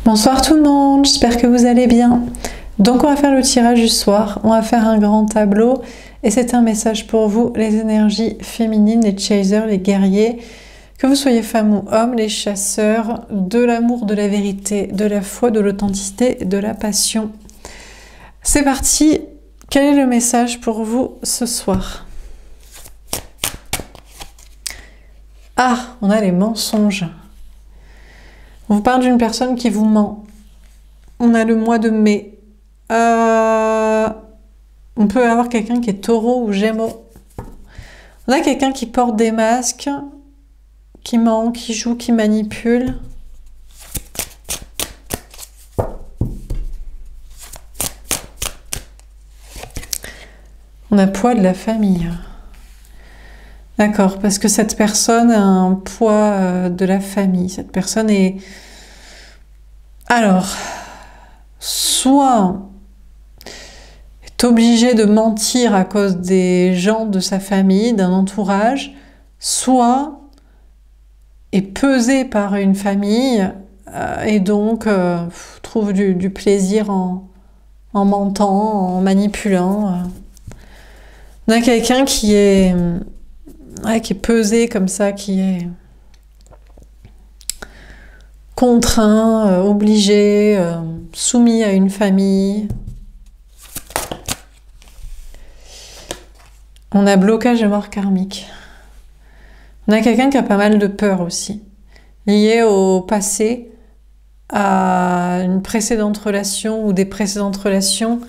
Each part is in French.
Bonsoir tout le monde, j'espère que vous allez bien. Donc on va faire le tirage du soir, on va faire un grand tableau et c'est un message pour vous, les énergies féminines, les chasers, les guerriers, que vous soyez femme ou homme, les chasseurs de l'amour, de la vérité, de la foi, de l'authenticité, de la passion. C'est parti, quel est le message pour vous ce soir? Ah, on a les mensonges. On vous parle d'une personne qui vous ment. On a le mois de mai. On peut avoir quelqu'un qui est taureau ou gémeaux. On a quelqu'un qui porte des masques, qui ment, qui joue, qui manipule. On a poids de la famille. D'accord, parce que cette personne a un poids de la famille. Cette personne est... Alors, soit est obligée de mentir à cause des gens de sa famille, d'un entourage, soit est pesée par une famille et donc trouve du plaisir en mentant, en manipulant. On a quelqu'un qui est pesé comme ça, qui est contraint, obligé, soumis à une famille. On a blocage et mort karmique. On a quelqu'un qui a pas mal de peur aussi, lié au passé, à une précédente relation ou des précédentes relations,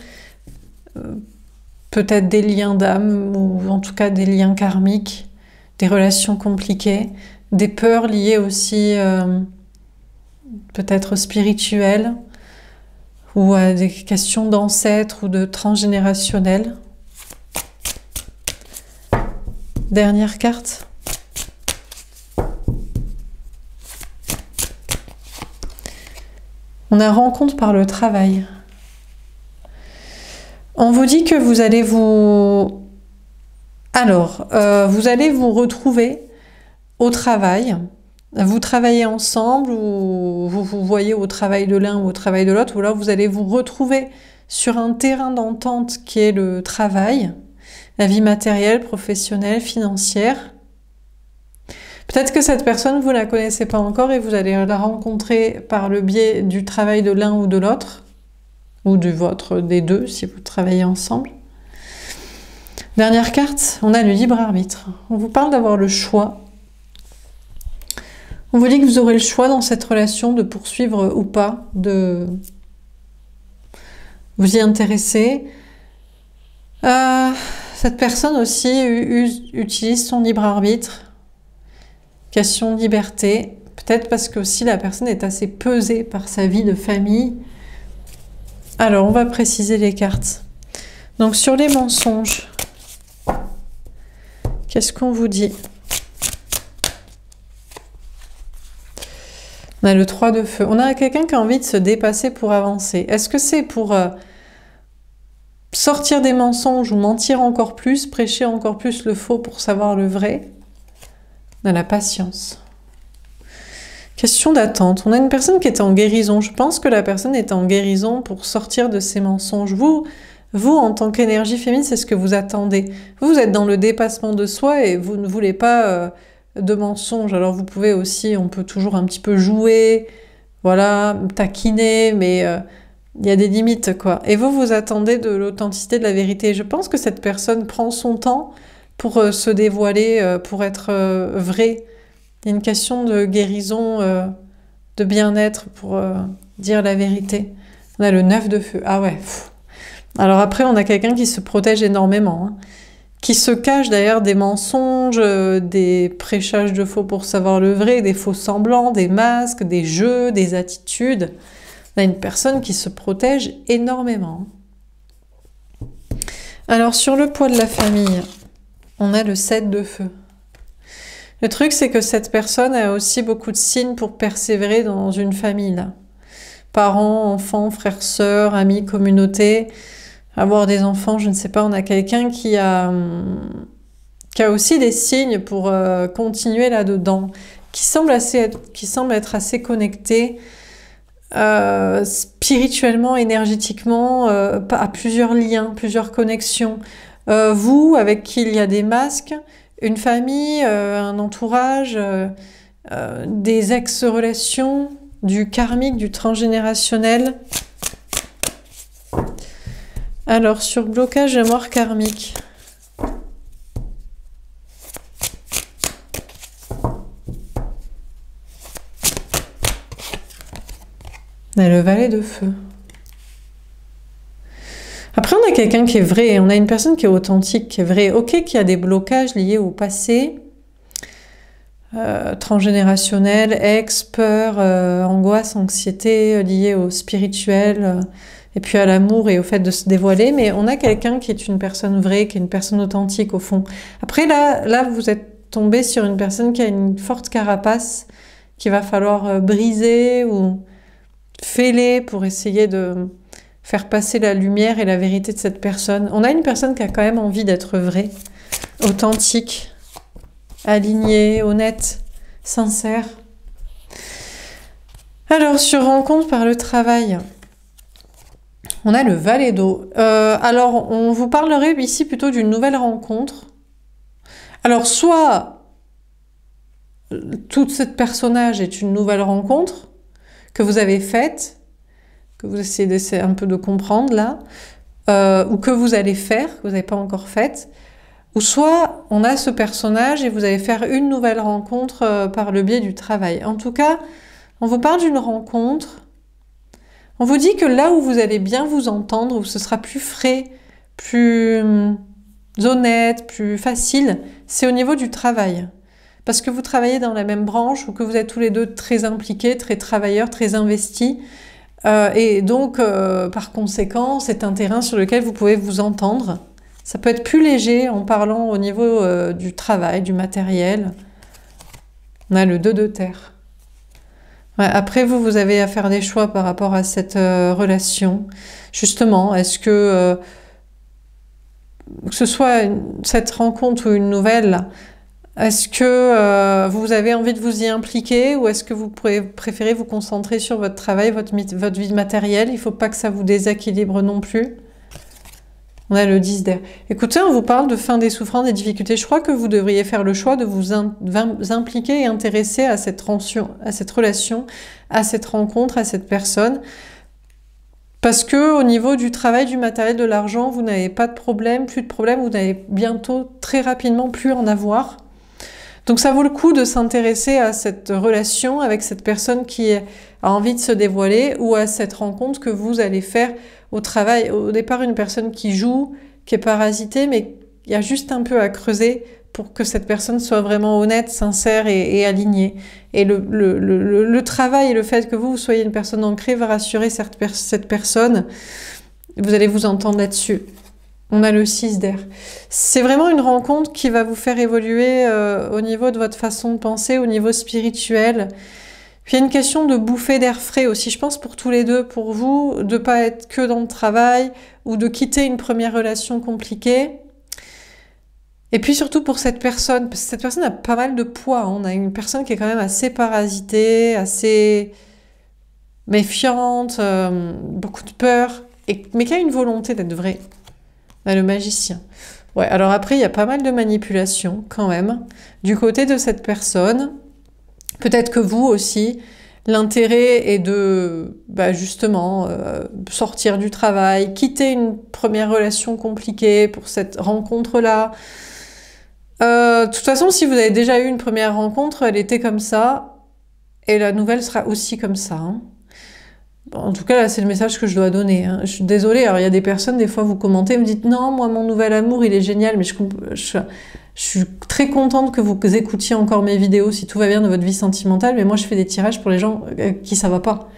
peut-être des liens d'âme ou en tout cas des liens karmiques, des relations compliquées, des peurs liées aussi peut-être spirituelles ou à des questions d'ancêtres ou de transgénérationnel. Dernière carte. On a rencontre par le travail. On vous dit que vous allez vous... Alors, vous allez vous retrouver au travail. Vous travaillez ensemble ou vous vous voyez au travail de l'un ou au travail de l'autre, ou alors vous allez vous retrouver sur un terrain d'entente qui est le travail, la vie matérielle, professionnelle, financière. Peut-être que cette personne, vous ne la connaissez pas encore et vous allez la rencontrer par le biais du travail de l'un ou de l'autre, ou du vôtre, des deux, si vous travaillez ensemble. Dernière carte, on a le libre arbitre. On vous parle d'avoir le choix. On vous dit que vous aurez le choix dans cette relation de poursuivre ou pas, de vous y intéresser. Cette personne aussi utilise son libre arbitre. Question de liberté. Peut-être parce que aussi la personne est assez pesée par sa vie de famille. Alors, on va préciser les cartes. Donc, sur les mensonges, qu'est-ce qu'on vous dit? On a le 3 de feu. On a quelqu'un qui a envie de se dépasser pour avancer. Est-ce que c'est pour sortir des mensonges ou mentir encore plus, prêcher encore plus le faux pour savoir le vrai? On a la patience. Question d'attente. On a une personne qui est en guérison. Je pense que la personne est en guérison pour sortir de ses mensonges. Vous en tant qu'énergie féminine, c'est ce que vous attendez. Vous êtes dans le dépassement de soi et vous ne voulez pas de mensonges. Alors vous pouvez aussi, on peut toujours un petit peu jouer, voilà, taquiner, mais il y a des limites, quoi. Et vous attendez de l'authenticité, de la vérité. Je pense que cette personne prend son temps pour se dévoiler, pour être vraie. Il y a une question de guérison, de bien-être pour dire la vérité. On a le 9 de feu. Ah ouais. Alors après, on a quelqu'un qui se protège énormément, hein, qui se cache derrière des mensonges, des prêchages de faux pour savoir le vrai, des faux semblants, des masques, des jeux, des attitudes. On a une personne qui se protège énormément. Alors sur le poids de la famille, on a le 7 de feu. Le truc, c'est que cette personne a aussi beaucoup de signes pour persévérer dans une famille, là. Parents, enfants, frères, sœurs, amis, communauté, avoir des enfants, je ne sais pas, on a quelqu'un qui a aussi des signes pour continuer là-dedans, qui semble être assez connecté spirituellement, énergétiquement, à plusieurs liens, plusieurs connexions. Vous, avec qui il y a des masques, une famille, un entourage, des ex-relations, du karmique, du transgénérationnel. Alors, sur blocage de mort karmique. On a le valet de feu. Après, on a quelqu'un qui est vrai, on a une personne qui est authentique, qui est vraie. Ok, qui a des blocages liés au passé, transgénérationnel, ex, peur, angoisse, anxiété, liée au spirituel, et puis à l'amour et au fait de se dévoiler. Mais on a quelqu'un qui est une personne vraie, qui est une personne authentique au fond. Après, là, vous êtes tombé sur une personne qui a une forte carapace, qu'il va falloir briser ou fêler pour essayer de faire passer la lumière et la vérité de cette personne. On a une personne qui a quand même envie d'être vraie, authentique, alignée, honnête, sincère. Alors, sur rencontre par le travail, on a le valet d'eau. Alors, on vous parlerait ici plutôt d'une nouvelle rencontre. Alors, soit tout ce personnage est une nouvelle rencontre que vous avez faite, que vous essayez d'essayer un peu de comprendre là, ou que vous allez faire, que vous n'avez pas encore faite, ou soit on a ce personnage et vous allez faire une nouvelle rencontre par le biais du travail. En tout cas, on vous parle d'une rencontre, on vous dit que là où vous allez bien vous entendre, où ce sera plus frais, plus honnête, plus facile, c'est au niveau du travail. Parce que vous travaillez dans la même branche ou que vous êtes tous les deux très impliqués, très travailleurs, très investis. Et donc, par conséquent, c'est un terrain sur lequel vous pouvez vous entendre. Ça peut être plus léger en parlant au niveau du travail, du matériel. On a le 2 de terre. Ouais, après, vous avez à faire des choix par rapport à cette relation. Justement, est-ce que ce soit cette rencontre ou une nouvelle, est-ce que vous avez envie de vous y impliquer ou est-ce que vous préférez vous concentrer sur votre travail, votre vie matérielle? Il ne faut pas que ça vous déséquilibre non plus. On a le 10 d'air. Écoutez, on vous parle de fin des souffrances, des difficultés. Je crois que vous devriez faire le choix de vous impliquer et intéresser à cette relation, à cette rencontre, à cette personne. Parce que au niveau du travail, du matériel, de l'argent, vous n'avez pas de problème, plus de problème, vous n'allez bientôt, très rapidement, plus en avoir. Donc ça vaut le coup de s'intéresser à cette relation avec cette personne qui a envie de se dévoiler ou à cette rencontre que vous allez faire au travail. Au départ, une personne qui joue, qui est parasitée, mais il y a juste un peu à creuser pour que cette personne soit vraiment honnête, sincère et alignée. Et le travail et le fait que vous soyez une personne ancrée va rassurer cette personne. Vous allez vous entendre là-dessus. On a le 6 d'air. C'est vraiment une rencontre qui va vous faire évoluer au niveau de votre façon de penser, au niveau spirituel. Puis il y a une question de bouffer d'air frais aussi, je pense pour tous les deux, pour vous, de ne pas être que dans le travail ou de quitter une première relation compliquée. Et puis surtout pour cette personne, parce que cette personne a pas mal de poids. Hein. On a une personne qui est quand même assez parasitée, assez méfiante, beaucoup de peur, mais qui a une volonté d'être vraie. On a le magicien. Ouais, alors après, il y a pas mal de manipulation quand même du côté de cette personne. Peut-être que vous aussi, l'intérêt est de justement sortir du travail, quitter une première relation compliquée pour cette rencontre-là. De toute façon, si vous avez déjà eu une première rencontre, elle était comme ça, et la nouvelle sera aussi comme ça. Hein. En tout cas, là, c'est le message que je dois donner. Hein. Je suis désolée, alors il y a des personnes, des fois, vous commentez, vous me dites « Non, moi, mon nouvel amour, il est génial, mais je suis très contente que vous écoutiez encore mes vidéos si tout va bien dans votre vie sentimentale, mais moi, je fais des tirages pour les gens qui ça va pas. »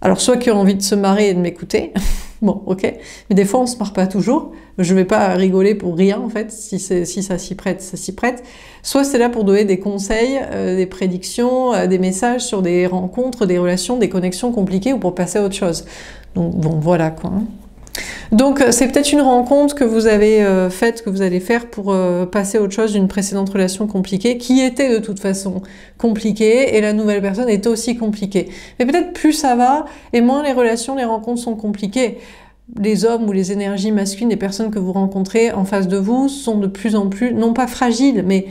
Alors, soit qui ont envie de se marrer et de m'écouter, bon, ok, mais des fois, on se marre pas toujours. Je vais pas rigoler pour rien, en fait, si ça s'y prête, ça s'y prête. Soit c'est là pour donner des conseils, des prédictions, des messages sur des rencontres, des relations, des connexions compliquées ou pour passer à autre chose. Donc, bon, voilà, quoi. Donc c'est peut-être une rencontre que vous avez faite, que vous allez faire pour passer à autre chose d'une précédente relation compliquée, qui était de toute façon compliquée, et la nouvelle personne est aussi compliquée. Mais peut-être plus ça va, et moins les relations, les rencontres sont compliquées. Les hommes ou les énergies masculines, les personnes que vous rencontrez en face de vous sont de plus en plus, non pas fragiles, mais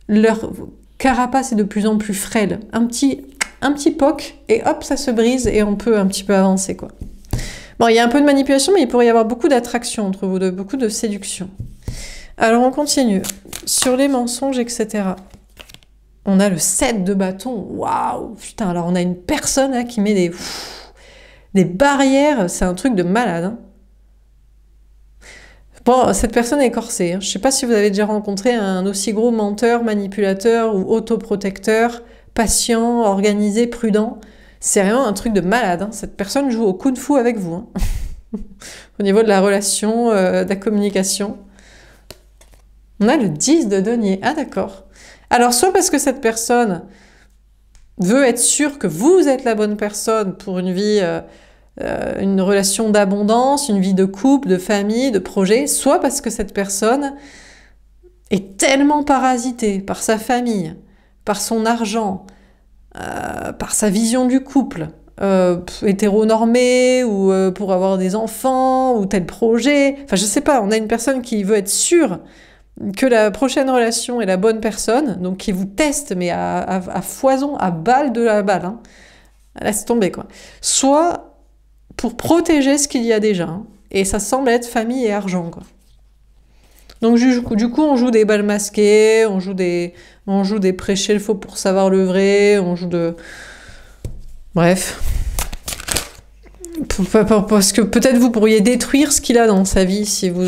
leur carapace est de plus en plus frêle. Un petit poc, et hop, ça se brise, et on peut un petit peu avancer, quoi. Bon, il y a un peu de manipulation, mais il pourrait y avoir beaucoup d'attraction entre vous deux, beaucoup de séduction. Alors, on continue. Sur les mensonges, etc. On a le 7 de bâton. Waouh! Putain, alors on a une personne là, qui met des barrières. C'est un truc de malade. Hein. Bon, cette personne est corsée. Hein. Je ne sais pas si vous avez déjà rencontré un aussi gros menteur, manipulateur ou autoprotecteur, patient, organisé, prudent. C'est vraiment un truc de malade. Hein. Cette personne joue au kung-fu avec vous. Hein. Au niveau de la relation, de la communication. On a le 10 de denier. Ah d'accord. Alors soit parce que cette personne veut être sûre que vous êtes la bonne personne pour une vie, une relation d'abondance, une vie de couple, de famille, de projet, soit parce que cette personne est tellement parasitée par sa famille, par son argent, par sa vision du couple, hétéronormée, ou pour avoir des enfants, ou tel projet. Enfin, je sais pas, on a une personne qui veut être sûre que la prochaine relation est la bonne personne, donc qui vous teste, mais à foison, à balle de la balle. Hein. Laisse tomber, quoi. Soit pour protéger ce qu'il y a déjà. Hein. Et ça semble être famille et argent, quoi. Donc du coup, on joue des balles masquées, on joue des prêcher le faux pour savoir le vrai, on joue de... Bref. Parce que peut-être vous pourriez détruire ce qu'il a dans sa vie si vous...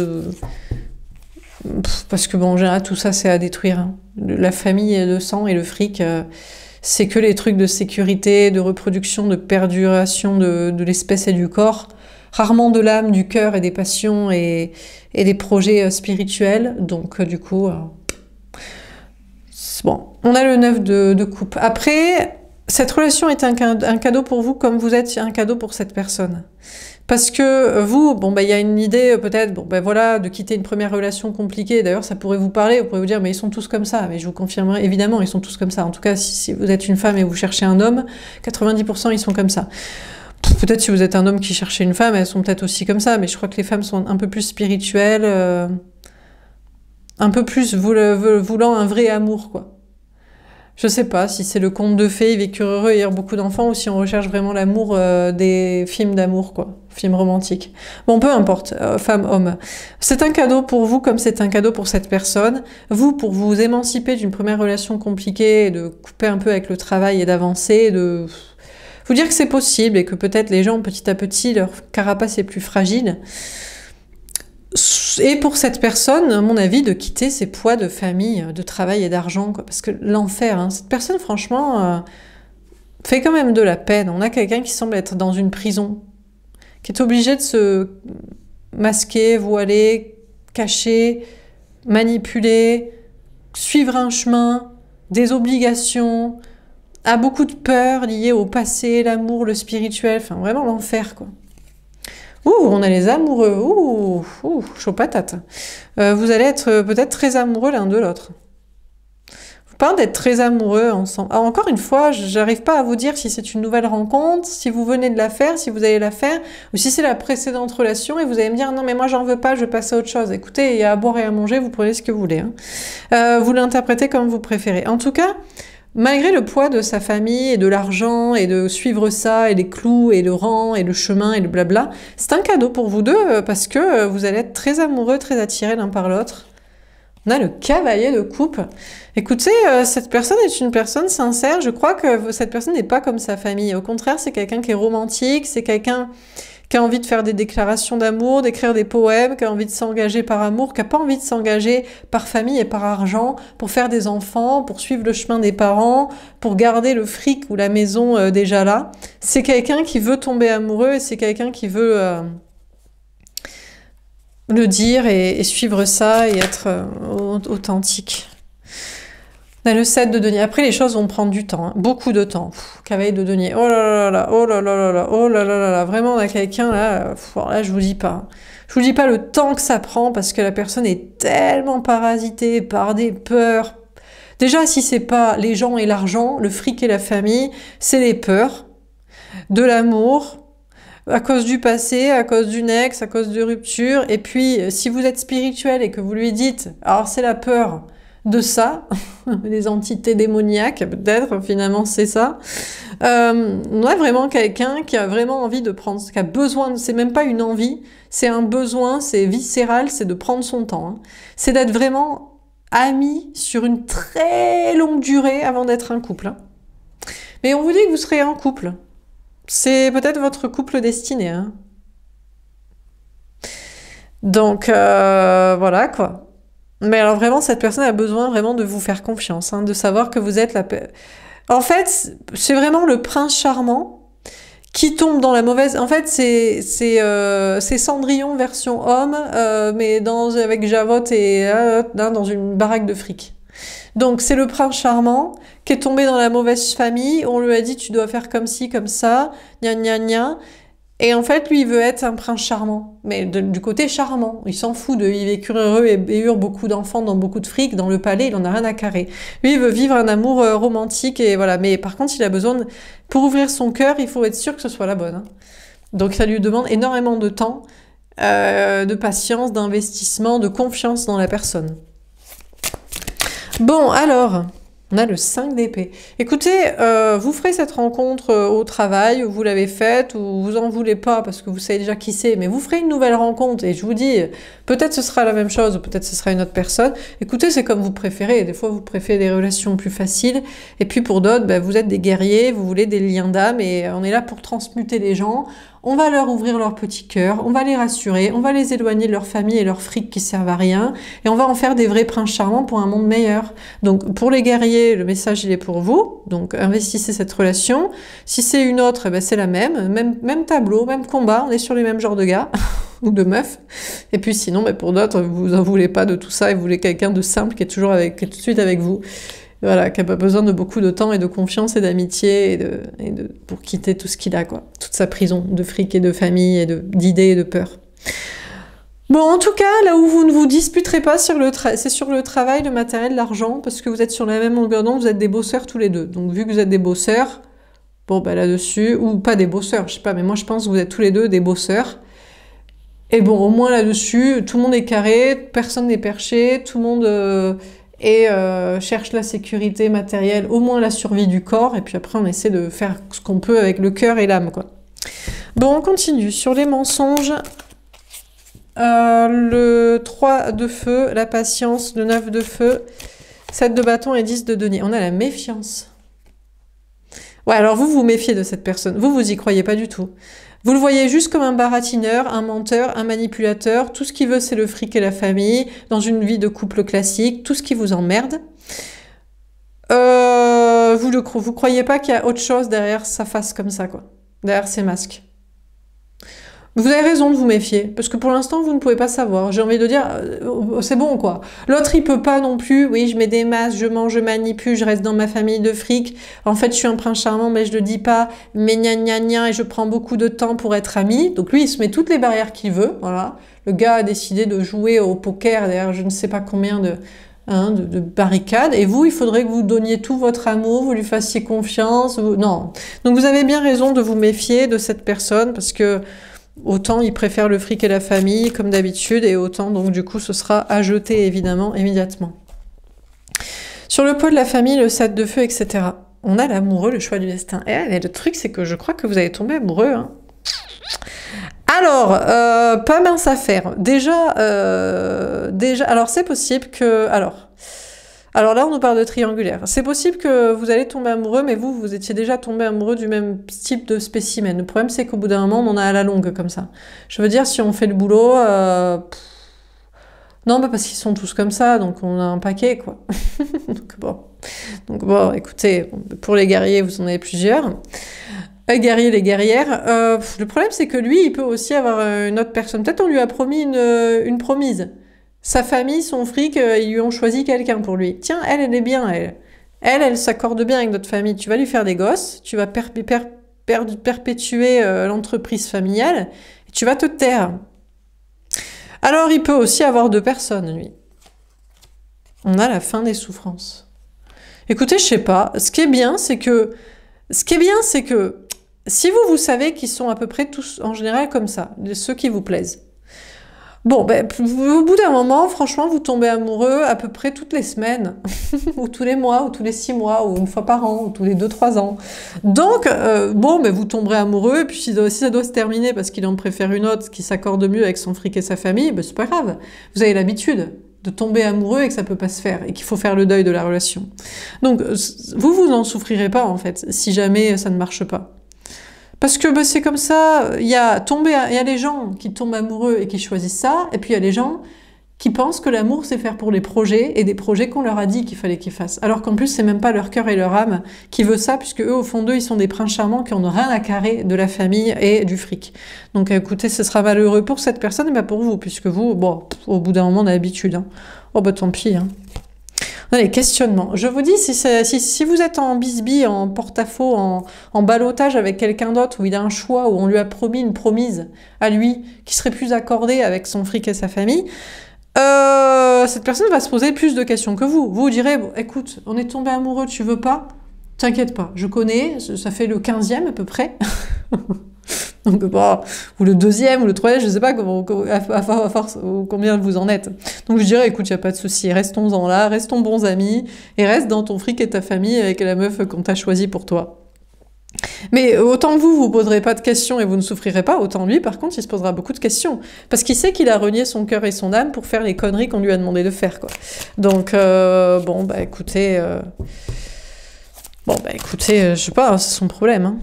Parce que bon, en général, tout ça, c'est à détruire. Hein. La famille et le sang et le fric, c'est que les trucs de sécurité, de reproduction, de perduration de l'espèce et du corps. Rarement de l'âme, du cœur et des passions et des projets spirituels. Donc, du coup, bon, on a le 9 de coupe. Après, cette relation est un cadeau pour vous comme vous êtes un cadeau pour cette personne. Parce que vous, bon, bah, y a une idée peut-être, bon, bah, voilà, de quitter une première relation compliquée. D'ailleurs, ça pourrait vous parler, vous pourrez vous dire, mais ils sont tous comme ça. Mais je vous confirmerai, évidemment, ils sont tous comme ça. En tout cas, si vous êtes une femme et vous cherchez un homme, 90% ils sont comme ça. Peut-être si vous êtes un homme qui cherchait une femme, elles sont peut-être aussi comme ça, mais je crois que les femmes sont un peu plus spirituelles, un peu plus voulant un vrai amour, quoi. Je sais pas si c'est le conte de fées, vécurent heureux et eurent beaucoup d'enfants, ou si on recherche vraiment l'amour des films d'amour, quoi, films romantiques. Bon, peu importe, femme, homme. C'est un cadeau pour vous comme c'est un cadeau pour cette personne. Vous, pour vous émanciper d'une première relation compliquée, de couper un peu avec le travail et d'avancer, de... vous dire que c'est possible et que peut-être les gens, petit à petit, leur carapace est plus fragile. Et pour cette personne, à mon avis, de quitter ses poids de famille, de travail et d'argent, quoi. Parce que l'enfer, hein, cette personne, franchement, fait quand même de la peine. On a quelqu'un qui semble être dans une prison, qui est obligé de se masquer, voiler, cacher, manipuler, suivre un chemin, des obligations, a beaucoup de peur liées au passé, l'amour, le spirituel, enfin vraiment l'enfer, quoi. Ouh, on a les amoureux, ouh, chaud patate. Vous allez être peut-être très amoureux l'un de l'autre. Vous parlez d'être très amoureux ensemble. Alors, encore une fois, j'arrive pas à vous dire si c'est une nouvelle rencontre, si vous venez de la faire, si vous allez la faire, ou si c'est la précédente relation et vous allez me dire non mais moi j'en veux pas, je passe à autre chose. Écoutez, il y a à boire et à manger, vous prenez ce que vous voulez. Hein. Vous l'interprétez comme vous préférez. En tout cas, malgré le poids de sa famille et de l'argent et de suivre ça et les clous et le rang et le chemin et le blabla, c'est un cadeau pour vous deux parce que vous allez être très amoureux, très attirés l'un par l'autre. On a le cavalier de coupe. Écoutez, cette personne est une personne sincère. Je crois que cette personne n'est pas comme sa famille. Au contraire, c'est quelqu'un qui est romantique, c'est quelqu'un qui a envie de faire des déclarations d'amour, d'écrire des poèmes, qui a envie de s'engager par amour, qui n'a pas envie de s'engager par famille et par argent, pour faire des enfants, pour suivre le chemin des parents, pour garder le fric ou la maison déjà là. C'est quelqu'un qui veut tomber amoureux et c'est quelqu'un qui veut le dire et suivre ça et être authentique. On a le 7 de denier. Après, les choses vont prendre du temps, hein. Beaucoup de temps. Cavalier de denier. Oh là là là, oh là là là là, oh là là là là. Vraiment, on a quelqu'un là, là, je vous dis pas. Je vous dis pas le temps que ça prend parce que la personne est tellement parasitée par des peurs. Déjà, si c'est pas les gens et l'argent, le fric et la famille, c'est les peurs, de l'amour, à cause du passé, à cause d'une ex, à cause de rupture. Et puis, si vous êtes spirituel et que vous lui dites, alors c'est la peur de ça, les entités démoniaques, peut-être, finalement c'est ça. On a vraiment quelqu'un qui a vraiment envie de prendre, qui a besoin, c'est même pas une envie, c'est un besoin, c'est viscéral, c'est de prendre son temps. Hein. C'est d'être vraiment ami sur une très longue durée avant d'être un couple. Hein. Mais on vous dit que vous serez un couple. C'est peut-être votre couple destiné. Hein. Donc, voilà quoi. Mais alors vraiment, cette personne a besoin vraiment de vous faire confiance, hein, de savoir que vous êtes la... En fait, c'est vraiment le prince charmant qui tombe dans la mauvaise... En fait, c'est Cendrillon version homme, mais avec Javotte et dans une baraque de fric. Donc, c'est le prince charmant qui est tombé dans la mauvaise famille. On lui a dit, tu dois faire comme ci, comme ça, gna gna gna. Et en fait, lui, il veut être un prince charmant. Mais du côté charmant. Il s'en fout il vécu heureux et eut beaucoup d'enfants dans beaucoup de fric, dans le palais, il en a rien à carrer. Lui, il veut vivre un amour romantique et voilà. Mais par contre, il a besoin pour ouvrir son cœur, il faut être sûr que ce soit la bonne. Hein. Donc, ça lui demande énormément de temps, de patience, d'investissement, de confiance dans la personne. Bon, alors... On a le 5 d'épée. Écoutez, vous ferez cette rencontre au travail, vous l'avez faite, ou vous en voulez pas parce que vous savez déjà qui c'est, mais vous ferez une nouvelle rencontre et je vous dis, peut-être ce sera la même chose, ou peut-être ce sera une autre personne. Écoutez, c'est comme vous préférez. Des fois, vous préférez des relations plus faciles, et puis pour d'autres, ben, vous êtes des guerriers, vous voulez des liens d'âme, et on est là pour transmuter les gens. On va leur ouvrir leur petit cœur, on va les rassurer, on va les éloigner de leur famille et leur fric qui servent à rien, et on va en faire des vrais princes charmants pour un monde meilleur. Donc pour les guerriers, le message il est pour vous, donc investissez cette relation. Si c'est une autre, eh ben, c'est la même tableau, même combat, on est sur les mêmes genres de gars ou de meufs. Et puis sinon, ben, pour d'autres, vous en voulez pas de tout ça et vous voulez quelqu'un de simple qui est toujours qui est tout de suite avec vous. Voilà, qui n'a pas besoin de beaucoup de temps et de confiance et d'amitié pour quitter tout ce qu'il a, quoi. Toute sa prison de fric et de famille et d'idées et de peur. Bon, en tout cas, là où vous ne vous disputerez pas, c'est sur le travail, le matériel, l'argent, parce que vous êtes sur la même longueur d'onde, vous êtes des bosseurs tous les deux. Donc, vu que vous êtes des bosseurs, bon, bah là-dessus, ou pas des bosseurs, je sais pas, mais moi je pense que vous êtes tous les deux des bosseurs. Et bon, au moins là-dessus, tout le monde est carré, personne n'est perché, tout le monde... cherche la sécurité matérielle, au moins la survie du corps, et puis après on essaie de faire ce qu'on peut avec le cœur et l'âme, quoi. Bon, on continue. Sur les mensonges, le 3 de feu, la patience, le 9 de feu, 7 de bâton et 10 de denier. On a la méfiance. Ouais, alors vous vous méfiez de cette personne. Vous y croyez pas du tout. Vous le voyez juste comme un baratineur, un menteur, un manipulateur. Tout ce qu'il veut, c'est le fric et la famille, dans une vie de couple classique, tout ce qui vous emmerde. Vous croyez pas qu'il y a autre chose derrière sa face comme ça, quoi. Derrière ses masques. Vous avez raison de vous méfier, parce que pour l'instant, vous ne pouvez pas savoir. J'ai envie de dire, c'est bon, quoi. L'autre, il peut pas non plus. Oui, je mets des masques, je mange, je manipule, je reste dans ma famille de fric. En fait, je suis un prince charmant, mais je le dis pas. Mais gna gna gna, et je prends beaucoup de temps pour être ami. Donc lui, il se met toutes les barrières qu'il veut, voilà. Le gars a décidé de jouer au poker derrière je ne sais pas combien de barricades. Et vous, il faudrait que vous donniez tout votre amour, vous lui fassiez confiance. Non. Donc vous avez bien raison de vous méfier de cette personne, parce que autant il préfère le fric et la famille, comme d'habitude, et autant, donc, du coup, ce sera à jeter, évidemment, immédiatement. Sur le pot de la famille, le 7 de feu, etc. On a l'amoureux, le choix du destin. Et le truc, c'est que je crois que vous allez tomber amoureux. Hein. Alors, pas mince affaire. Déjà, alors, c'est possible que... Alors là, on nous parle de triangulaire. C'est possible que vous allez tomber amoureux, mais vous étiez déjà tombé amoureux du même type de spécimen. Le problème, c'est qu'au bout d'un moment, on en a à la longue, comme ça. Je veux dire, si on fait le boulot... Non, bah parce qu'ils sont tous comme ça, donc on a un paquet, quoi. Donc bon, écoutez, pour les guerriers, vous en avez plusieurs. Les guerriers, les guerrières. Le problème, c'est que lui, il peut aussi avoir une autre personne. Peut-être on lui a promis une promise. Sa famille, son fric, ils lui ont choisi quelqu'un pour lui. Tiens, elle est bien, elle. Elle s'accorde bien avec notre famille. Tu vas lui faire des gosses, tu vas perpétuer l'entreprise familiale, et tu vas te taire. Alors, il peut aussi avoir 2 personnes, lui. On a la fin des souffrances. Écoutez, je sais pas. Ce qui est bien, c'est que si vous savez qu'ils sont à peu près tous en général comme ça, ceux qui vous plaisent. Bon, ben, au bout d'un moment, franchement, vous tombez amoureux à peu près toutes les semaines, ou tous les mois, ou tous les 6 mois, ou une fois par an, ou tous les 2-3 ans. Donc, bon, ben, vous tomberez amoureux, et puis si ça doit se terminer parce qu'il en préfère une autre qui s'accorde mieux avec son fric et sa famille, ben, c'est pas grave. Vous avez l'habitude de tomber amoureux et que ça peut pas se faire, et qu'il faut faire le deuil de la relation. Donc, vous n'en souffrirez pas, en fait, si jamais ça ne marche pas. Parce que bah, c'est comme ça, il y a les gens qui tombent amoureux et qui choisissent ça, et puis il y a les gens qui pensent que l'amour c'est faire pour les projets, et des projets qu'on leur a dit qu'il fallait qu'ils fassent. Alors qu'en plus c'est même pas leur cœur et leur âme qui veut ça, puisque eux au fond d'eux ils sont des princes charmants qui n'ont rien à carrer de la famille et du fric. Donc écoutez, ce sera malheureux pour cette personne et pas pour vous, puisque vous, bon, au bout d'un moment on a l'habitude. Hein. Oh bah tant pis. Hein. Allez, questionnement. Je vous dis, si vous êtes en bisbille, en porte-à-faux, en ballottage avec quelqu'un d'autre, où il a un choix, où on lui a promis une promise à lui, qui serait plus accordée avec son fric et sa famille, cette personne va se poser plus de questions que vous. Vous direz, bon, écoute, on est tombé amoureux, tu veux pas? T'inquiète pas, je connais, ça fait le 15e à peu près. Donc, bah, ou le 2e, ou le 3e, je sais pas à force, combien vous en êtes. Donc je dirais, écoute, y a pas de souci, restons-en là, restons bons amis, et reste dans ton fric et ta famille avec la meuf qu'on t'a choisie pour toi. Mais autant vous poserez pas de questions et vous ne souffrirez pas, autant lui, par contre, il se posera beaucoup de questions. Parce qu'il sait qu'il a renié son cœur et son âme pour faire les conneries qu'on lui a demandé de faire, quoi. Donc, bon, bah écoutez... je sais pas, c'est son problème, hein.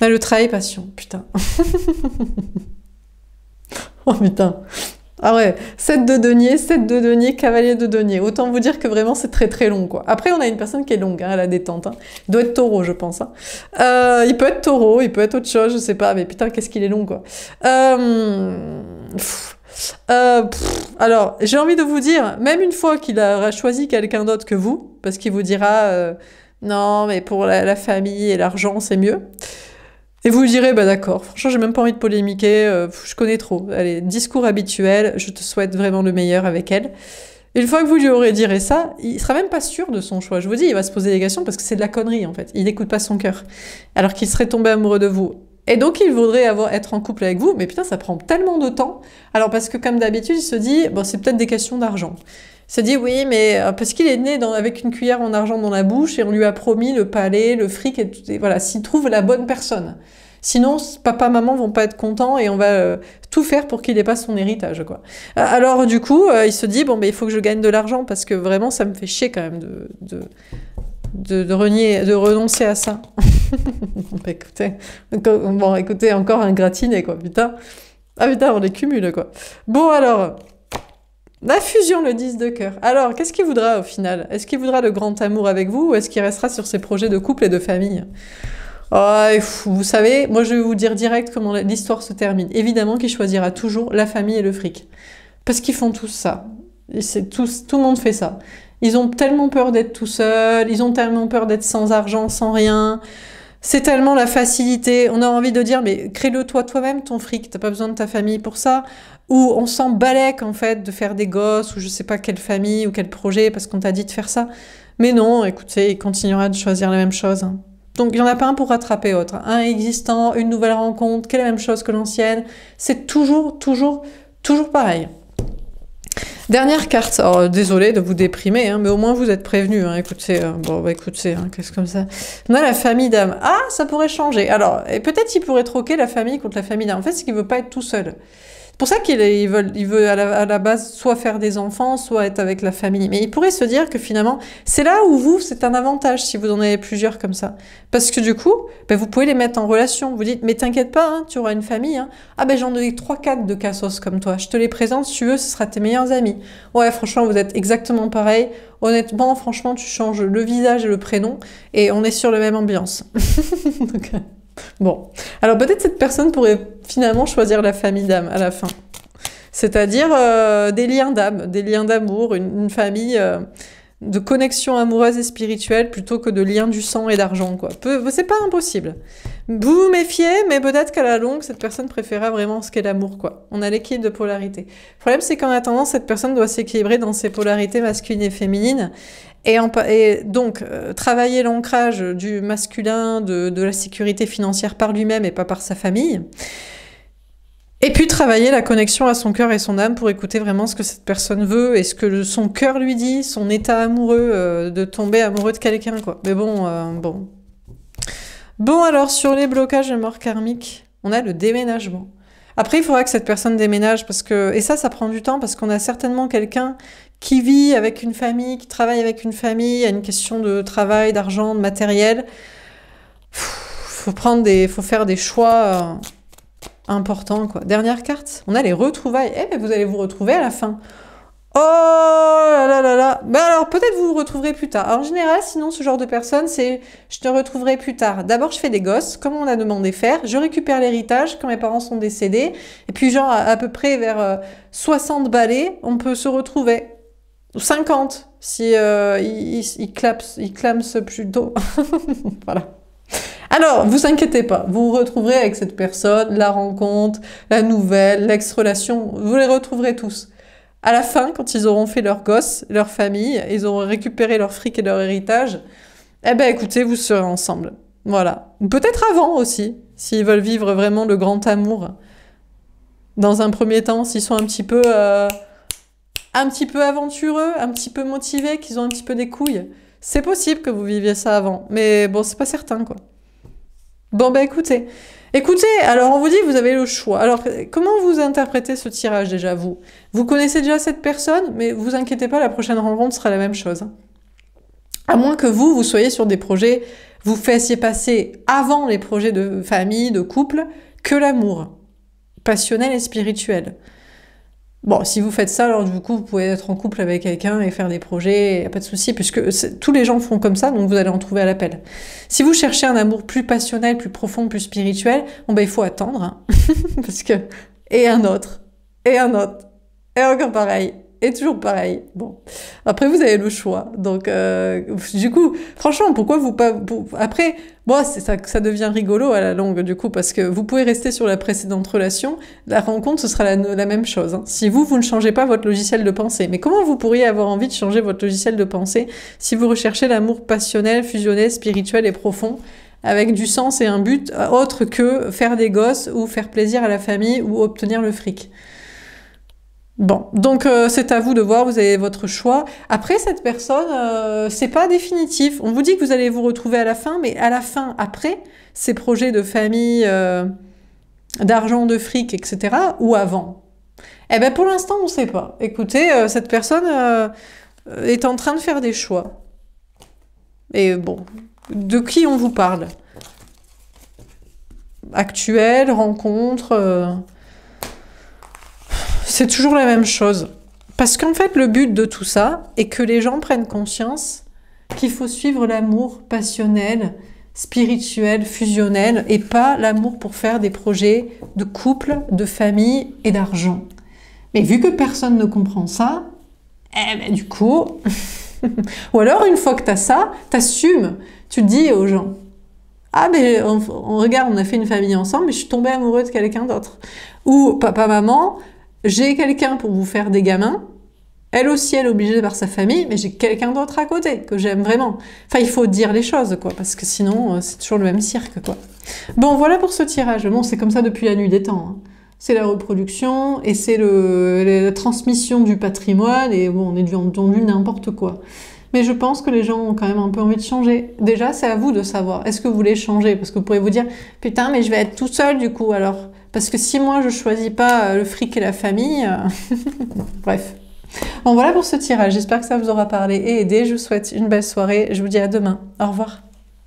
On a le travail passion, putain. Oh putain. Ah ouais, 7 de denier, cavalier de denier. Autant vous dire que vraiment c'est très très long, quoi. Après, on a une personne qui est longue, hein, à la détente. Hein. Il doit être taureau, je pense. Hein. Il peut être taureau, il peut être autre chose, je sais pas, mais putain, qu'est-ce qu'il est long, quoi. Alors, j'ai envie de vous dire, même une fois qu'il aura choisi quelqu'un d'autre que vous, parce qu'il vous dira non, mais pour la famille et l'argent, c'est mieux. Et vous direz, bah d'accord, franchement, j'ai même pas envie de polémiquer, je connais trop. Allez, discours habituel, je te souhaite vraiment le meilleur avec elle. Une fois que vous lui aurez dit ça, il sera même pas sûr de son choix. Je vous dis, il va se poser des questions parce que c'est de la connerie, en fait. Il n'écoute pas son cœur. Alors qu'il serait tombé amoureux de vous. Et donc, il voudrait être en couple avec vous, mais putain, ça prend tellement de temps. Alors, parce que comme d'habitude, il se dit, bon, c'est peut-être des questions d'argent. Il se dit, oui, mais parce qu'il est né avec une cuillère en argent dans la bouche et on lui a promis le palais, le fric, et voilà, s'il trouve la bonne personne. Sinon, papa, maman vont pas être contents et on va tout faire pour qu'il ait pas son héritage, quoi. Alors, du coup, il se dit, bon, mais il faut que je gagne de l'argent parce que vraiment, ça me fait chier quand même de renoncer à ça. Écoutez, encore un gratiné, quoi, putain. Ah putain, on les cumule, quoi. Bon, alors... La fusion, le 10 de cœur. Alors, qu'est-ce qu'il voudra au final? Est-ce qu'il voudra le grand amour avec vous ou est-ce qu'il restera sur ses projets de couple et de famille? Oh, vous savez, moi je vais vous dire direct comment l'histoire se termine. Évidemment qu'il choisira toujours la famille et le fric. Parce qu'ils font tous ça. Tout le monde fait ça. Ils ont tellement peur d'être tout seuls, ils ont tellement peur d'être sans argent, sans rien... C'est tellement la facilité, on a envie de dire, mais crée-le toi-même ton fric, t'as pas besoin de ta famille pour ça, ou on s'en balèque en fait de faire des gosses, ou je sais pas quelle famille, ou quel projet, parce qu'on t'a dit de faire ça. Mais non, écoutez, il continuera de choisir la même chose. Hein. Donc il n'y en a pas un pour rattraper autre. Un existant, une nouvelle rencontre, quelle est la même chose que l'ancienne, c'est toujours pareil. Dernière carte, alors désolé de vous déprimer, hein, mais au moins vous êtes prévenus, hein, écoutez, écoutez, hein, qu'est-ce comme ça. On a la famille d'âme. Ah, ça pourrait changer. Alors, peut-être il pourrait troquer la famille contre la famille d'âme. En fait, c'est qu'il veut pas être tout seul. C'est pour ça qu'il veut à la base soit faire des enfants, soit être avec la famille. Mais il pourrait se dire que finalement, c'est là où vous, c'est un avantage si vous en avez plusieurs comme ça. Parce que du coup, vous pouvez les mettre en relation. Vous dites, mais t'inquiète pas, hein, tu auras une famille. Hein. Ah j'en ai 3-4 de cassos comme toi. Je te les présente, si tu veux, ce sera tes meilleurs amis. Ouais, franchement, vous êtes exactement pareil. Honnêtement, franchement, tu changes le visage et le prénom et on est sur la même ambiance. Donc, bon, alors peut-être cette personne pourrait finalement choisir la famille d'âme à la fin. C'est-à-dire des liens d'âme, des liens d'amour, une famille de connexion amoureuse et spirituelle plutôt que de lien du sang et d'argent, quoi. C'est pas impossible. Vous vous méfiez, mais peut-être qu'à la longue, cette personne préférera vraiment ce qu'est l'amour, quoi. On a l'équilibre de polarité. Le problème, c'est qu'en attendant, cette personne doit s'équilibrer dans ses polarités masculines et féminines. Et donc, travailler l'ancrage du masculin, de la sécurité financière par lui-même et pas par sa famille. Et puis travailler la connexion à son cœur et son âme pour écouter vraiment ce que cette personne veut et ce que son cœur lui dit, son état amoureux, de tomber amoureux de quelqu'un, quoi. Mais bon. Bon, alors, sur les blocages de mort karmique, on a le déménagement. Après, il faudra que cette personne déménage parce que... Et ça prend du temps parce qu'on a certainement quelqu'un qui vit avec une famille, qui travaille avec une famille, il y a une question de travail, d'argent, de matériel. Faut faire des choix... important, quoi. Dernière carte, on a les retrouvailles. Eh ben, vous allez vous retrouver à la fin. Oh là là là là. Ben alors, peut-être vous vous retrouverez plus tard. Alors, en général, sinon, ce genre de personne, c'est je te retrouverai plus tard. D'abord, je fais des gosses, comme on a demandé faire. Je récupère l'héritage quand mes parents sont décédés. Et puis, genre, à peu près vers 60 balais, on peut se retrouver. Ou 50, si il clame plus tôt. Voilà. Alors, vous inquiétez pas, vous vous retrouverez avec cette personne, la rencontre, la nouvelle, l'ex-relation, vous les retrouverez tous. À la fin, quand ils auront fait leurs gosses, leur famille, ils auront récupéré leur fric et leur héritage, eh ben écoutez, vous serez ensemble. Voilà. Peut-être avant aussi, s'ils veulent vivre vraiment le grand amour. Dans un premier temps, s'ils sont un petit peu aventureux, un petit peu motivés, qu'ils ont un petit peu des couilles, c'est possible que vous viviez ça avant. Mais bon, c'est pas certain, quoi. Bon, bah écoutez, alors on vous dit que vous avez le choix. Alors, comment vous interprétez ce tirage déjà, vous? Vous connaissez déjà cette personne, mais vous inquiétez pas, la prochaine rencontre sera la même chose. À moins que vous soyez sur des projets, vous fassiez passer avant les projets de famille, de couple, que l'amour, passionnel et spirituel. Bon, si vous faites ça, alors du coup, vous pouvez être en couple avec quelqu'un et faire des projets, il n'y a pas de souci, puisque tous les gens font comme ça, donc vous allez en trouver à l'appel. Si vous cherchez un amour plus passionnel, plus profond, plus spirituel, bon ben il faut attendre, hein, parce que... Et un autre, et encore pareil, et toujours pareil. Bon, après vous avez le choix, donc du coup, franchement, pourquoi vous pas... Après, bon, ça devient rigolo à la longue, du coup, parce que vous pouvez rester sur la précédente relation, la rencontre, ce sera la même chose. Hein, si vous ne changez pas votre logiciel de pensée. Mais comment vous pourriez avoir envie de changer votre logiciel de pensée si vous recherchez l'amour passionnel, fusionnel, spirituel et profond, avec du sens et un but autre que faire des gosses ou faire plaisir à la famille ou obtenir le fric? Bon, donc c'est à vous de voir, vous avez votre choix. Après, cette personne, c'est pas définitif. On vous dit que vous allez vous retrouver à la fin, mais à la fin, après, ces projets de famille, d'argent, de fric, etc., ou avant? Eh ben pour l'instant, on ne sait pas. Écoutez, cette personne est en train de faire des choix. Et bon, de qui on vous parle? Actuelle, rencontre... C'est toujours la même chose. Parce qu'en fait, le but de tout ça est que les gens prennent conscience qu'il faut suivre l'amour passionnel, spirituel, fusionnel, et pas l'amour pour faire des projets de couple, de famille et d'argent. Mais vu que personne ne comprend ça, eh ben du coup... Ou alors, une fois que tu as ça, t'assumes. Tu dis aux gens, ah mais regarde, on a fait une famille ensemble, mais je suis tombée amoureuse de quelqu'un d'autre. Ou papa, maman... J'ai quelqu'un pour vous faire des gamins, elle aussi elle est obligée par sa famille, mais j'ai quelqu'un d'autre à côté, que j'aime vraiment. Enfin, il faut dire les choses, quoi, parce que sinon, c'est toujours le même cirque, quoi. Bon, voilà pour ce tirage. Bon, c'est comme ça depuis la nuit des temps. Hein. C'est la reproduction, et c'est la transmission du patrimoine, et bon, on est entendu n'importe quoi. Mais je pense que les gens ont quand même un peu envie de changer. Déjà, c'est à vous de savoir. Est-ce que vous voulez changer? Parce que vous pourrez vous dire, putain, mais je vais être tout seul, du coup, alors... Parce que si moi je choisis pas le fric et la famille, bref. Bon voilà pour ce tirage, j'espère que ça vous aura parlé et aidé. Je vous souhaite une belle soirée, je vous dis à demain. Au revoir.